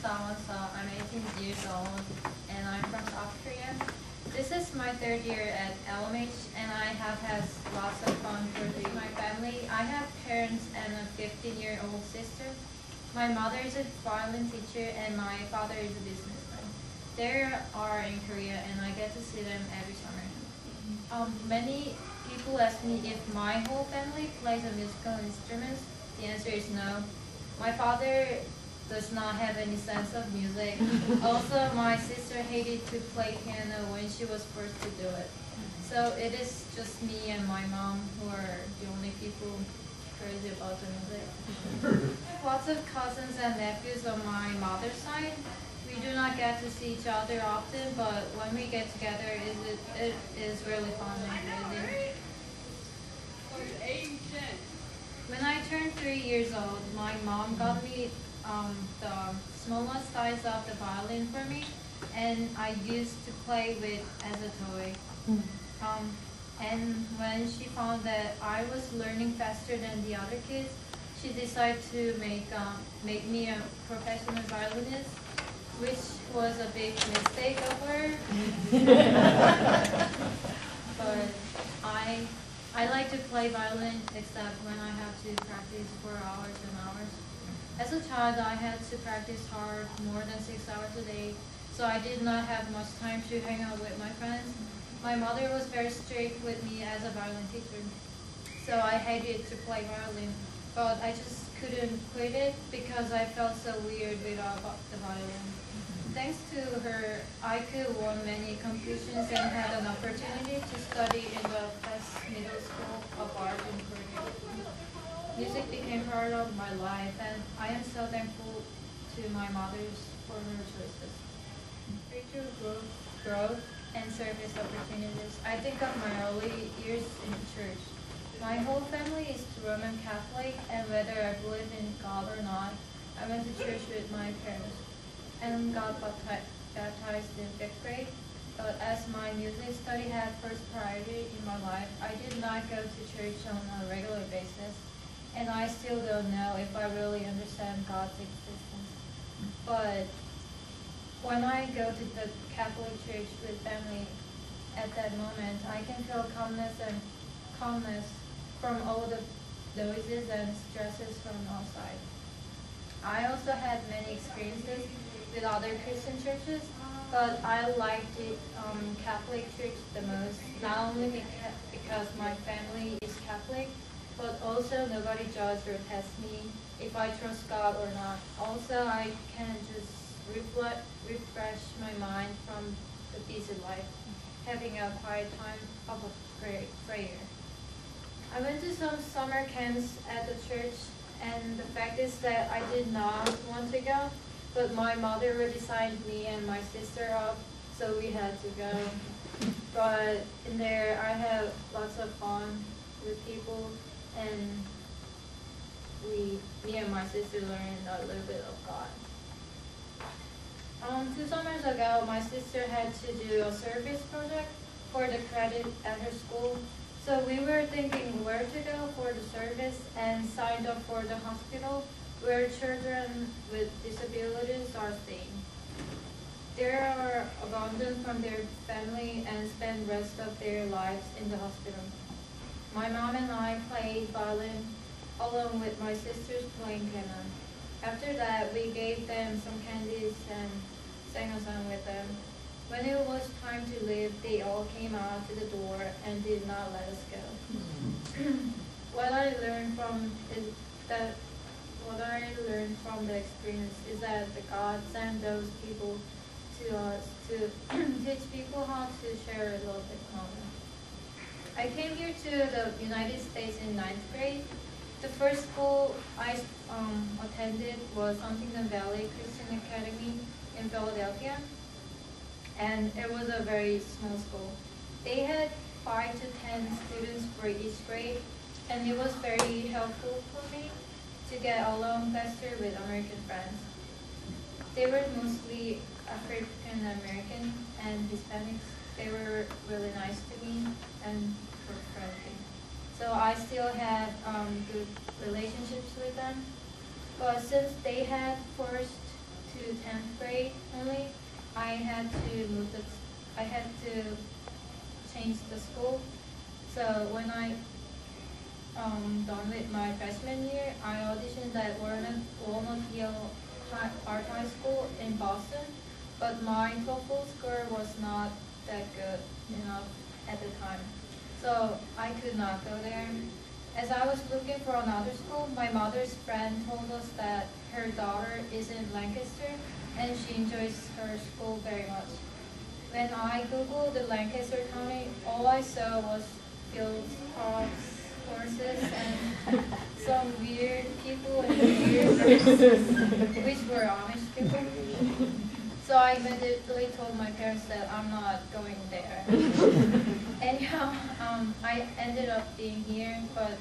Dawon Suh. I'm 18 years old and I'm from South Korea. This is my third year at LMH and I have had lots of fun with my family. I have parents and a 15-year-old sister. My mother is a violin teacher and my father is a businessman. They are in Korea and I get to see them every summer. Many people ask me if my whole family plays a musical instrument. The answer is no. My father does not have any sense of music. Also, my sister hated to play piano when she was forced to do it. So it is just me and my mom who are the only people crazy about the music. Lots of cousins and nephews on my mother's side. We do not get to see each other often, but when we get together, it is really fun and crazy. When I turned 3 years old, my mom got me the smallest size of the violin for me, and I used to play with as a toy. And when she found that I was learning faster than the other kids, she decided to make me a professional violinist, which was a big mistake of her. But I like to play violin except when I have to practice for hours and hours. As a child, I had to practice hard more than 6 hours a day, so I did not have much time to hang out with my friends. My mother was very strict with me as a violin teacher, so I hated to play violin, but I just couldn't quit it because I felt so weird without the violin. Thanks to her, I could won many competitions and had an opportunity to study in the best middle school of art in Korea. Music became part of my life, and I am so thankful to my mother for her choices. Spiritual growth and service opportunities. I think of my early years in church. My whole family is Roman Catholic, and whether I believe in God or not, I went to church with my parents and got baptized in 5th grade. But as my music study had first priority in my life, I did not go to church on a regular basis, and I still don't know if I really understand God's existence. But when I go to the Catholic Church with family, at that moment, I can feel calmness from all the noises and stresses from outside. I also had many experiences with other Christian churches, but I liked the Catholic Church the most, not only because my family is Catholic, but also nobody judges or tests me if I trust God or not. Also, I can just refresh my mind from the busy life, having a quiet time of a prayer. I went to some summer camps at the church, and the fact is that I did not want to go, but my mother already signed me and my sister up, so we had to go. But in there, I had lots of fun with people, and me and my sister learned a little bit of God. 2 summers ago, my sister had to do a service project for the credit at her school. So we were thinking where to go for the service and signed up for the hospital where children with disabilities are staying. They are abandoned from their family and spend the rest of their lives in the hospital. My mom and I played violin along with my sisters playing piano. After that, we gave them some candies and sang a song with them. When it was time to leave, they all came out to the door and did not let us go. What I learned from the experience is that the God sent those people to us to teach people how to share a little bit common. I came here to the United States in 9th grade. The first school I attended was Huntington Valley Christian Academy in Philadelphia, and it was a very small school. They had 5 to 10 students for each grade, and it was very helpful for me to get along faster with American friends. They were mostly African American and Hispanics. They were really nice to me and were friendly. So I still had good relationships with them. But since they had forced to 10th grade only, I had to I had to change the school. So when I done with my freshman year, I auditioned at Walnut Hill Art High School in Boston, but my TOEFL score was not that good enough at the time, so I could not go there. As I was looking for another school, my mother's friend told us that her daughter is in Lancaster and she enjoys her school very much. When I googled the Lancaster County, all I saw was fields, crops, horses, and some weird people in weird dresses, which were Amish people. So I immediately told my parents that I'm not going there. Anyhow, I ended up being here, but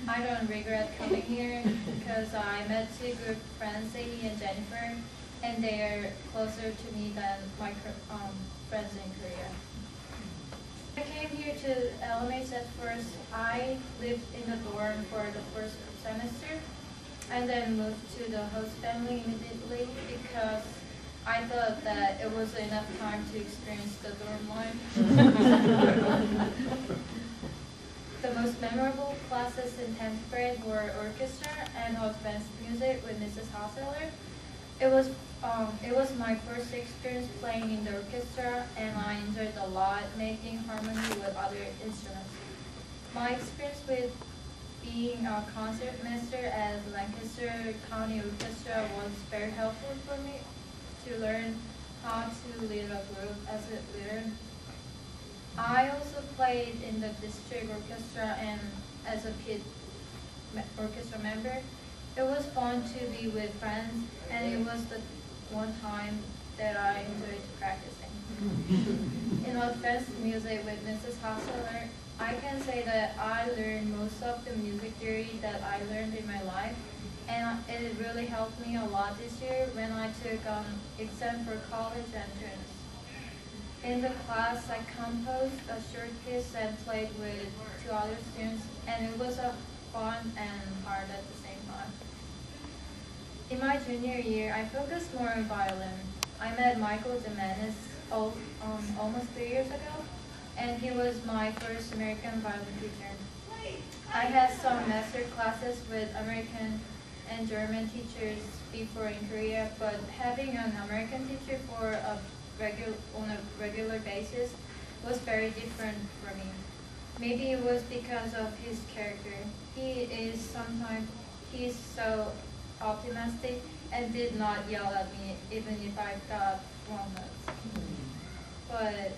I don't regret coming here because I met two good friends, Sadie and Jennifer, and they are closer to me than my friends in Korea. I came here to LMH at first. I lived in the dorm for the first semester and then moved to the host family immediately because I thought that it was enough time to experience the dorm life. The most memorable classes in 10th grade were orchestra and advanced music with Mrs. Hosseller. It was my first experience playing in the orchestra, and I enjoyed a lot making harmony with other instruments. My experience with being a concertmaster at Lancaster County Orchestra was very helpful for me to learn how to lead a group as a leader. I also played in the district orchestra and as a pit orchestra member. It was fun to be with friends, and it was the one time that I enjoyed practicing. In advanced music with Mrs. Hosseller, I can say that I learned most of the music theory that I learned in my life, and it really helped me a lot this year when I took exam for college entrance. In the class, I composed a short piece and played with two other students, and it was fun and hard at the same time. In my junior year, I focused more on violin. I met Michael Jimenez almost 3 years ago, and he was my first American violin teacher. I had some master classes with American and German teachers before in Korea, but having an American teacher on a regular basis was very different for me. Maybe it was because of his character. He's so optimistic and did not yell at me even if I got wrong notes. But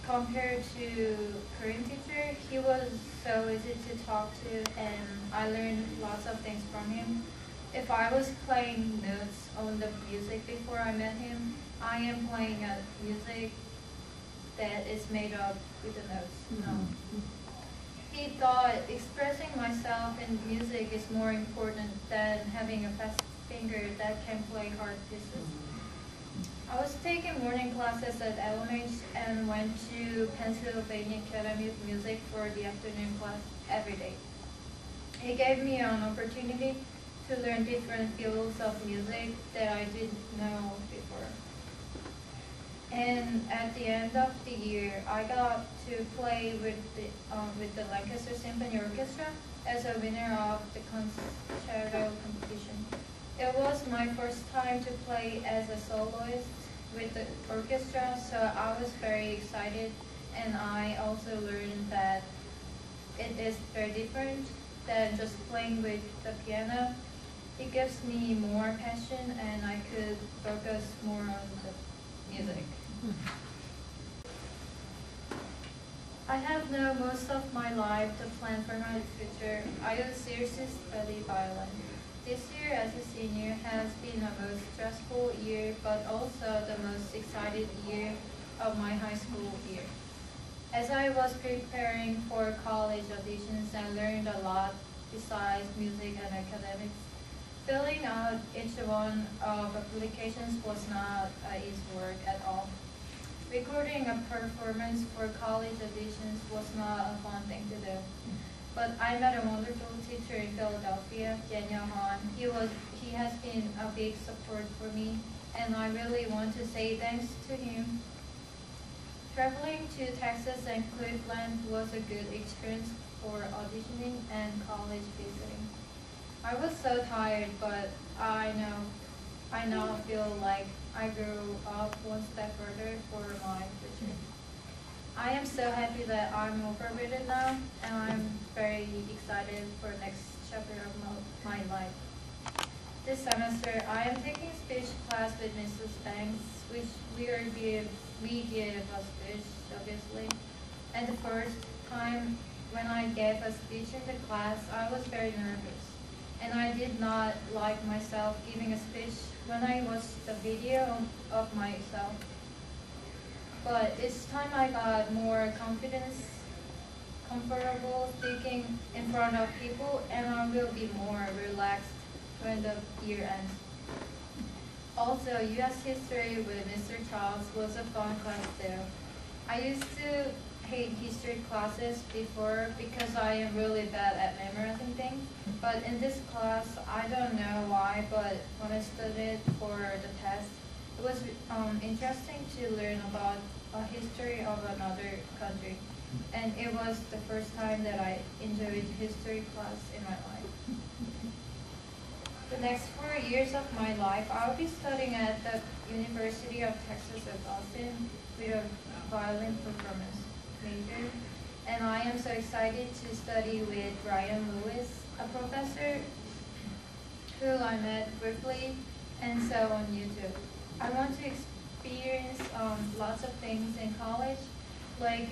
compared to Korean teacher, he was so easy to talk to, and I learned lots of things from him. If I was playing notes on the music before I met him, I am playing a music that is made up with the notes. No. He thought expressing myself in music is more important than having a fast finger that can play hard pieces. I was taking morning classes at LMH and went to Pennsylvania Academy of Music for the afternoon class every day. It gave me an opportunity to learn different fields of music that I didn't know before. And at the end of the year, I got to play with the Lancaster Symphony Orchestra as a winner of the concerto competition. It was my first time to play as a soloist with the orchestra, so I was very excited, and I also learned that it is very different than just playing with the piano. It gives me more passion, and I could focus more on the music. I have known most of my life to plan for my future. I would seriously study violin. This year as a senior has been the most stressful year, but also the most excited year of my high school year. As I was preparing for college auditions, I learned a lot besides music and academics. Filling out each one of applications was not easy work at all. Recording a performance for college auditions was not a fun thing to do. But I met a wonderful teacher in Philadelphia, Daniel Han. He has been a big support for me, and I really want to say thanks to him. Traveling to Texas and Cleveland was a good experience for auditioning and college visiting. I was so tired, but I now feel like I grew up one step further for my future. I am so happy that I'm over with it now, and I'm very excited for the next chapter of my life. This semester, I am taking speech class with Mrs. Banks, which we give a speech, obviously. And the first time when I gave a speech in the class, I was very nervous. And I did not like myself giving a speech when I watched the video of myself. But each time I got more confidence, comfortable speaking in front of people, and I will be more relaxed when the year ends. Also, U.S. history with Mr. Charles was a fun class too. I used to hate history classes before because I am really bad at memorizing things. But in this class, I don't know why, but when I studied for the test, it was interesting to learn about a history of another country. And it was the first time that I enjoyed history class in my life. The next 4 years of my life, I'll be studying at the University of Texas at Austin with a violin performance major. And I am so excited to study with Ryan Lewis, a professor who I met briefly and so on YouTube. I want to experience lots of things in college, like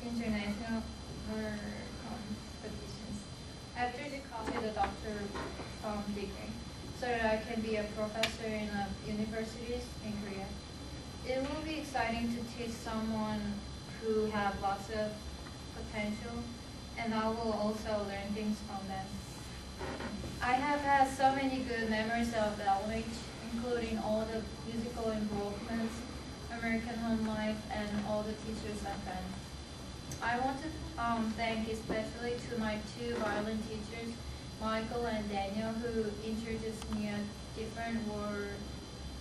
international competitions. After the college, the doctor degree, so that I can be a professor in universities in Korea. It will be exciting to teach someone who have lots of potential, and I will also learn things from them. I have had so many good memories of LH, including all the musical involvements, American home life, and all the teachers and friends. I want to thank especially to my two violin teachers, Michael and Daniel, who introduced me a different world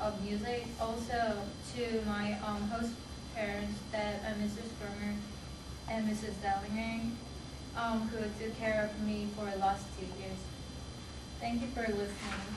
of music. Also to my host parents, Dad and Mrs. Springer and Mrs. Dellingham, who took care of me for the last 2 years. Thank you for listening.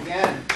again.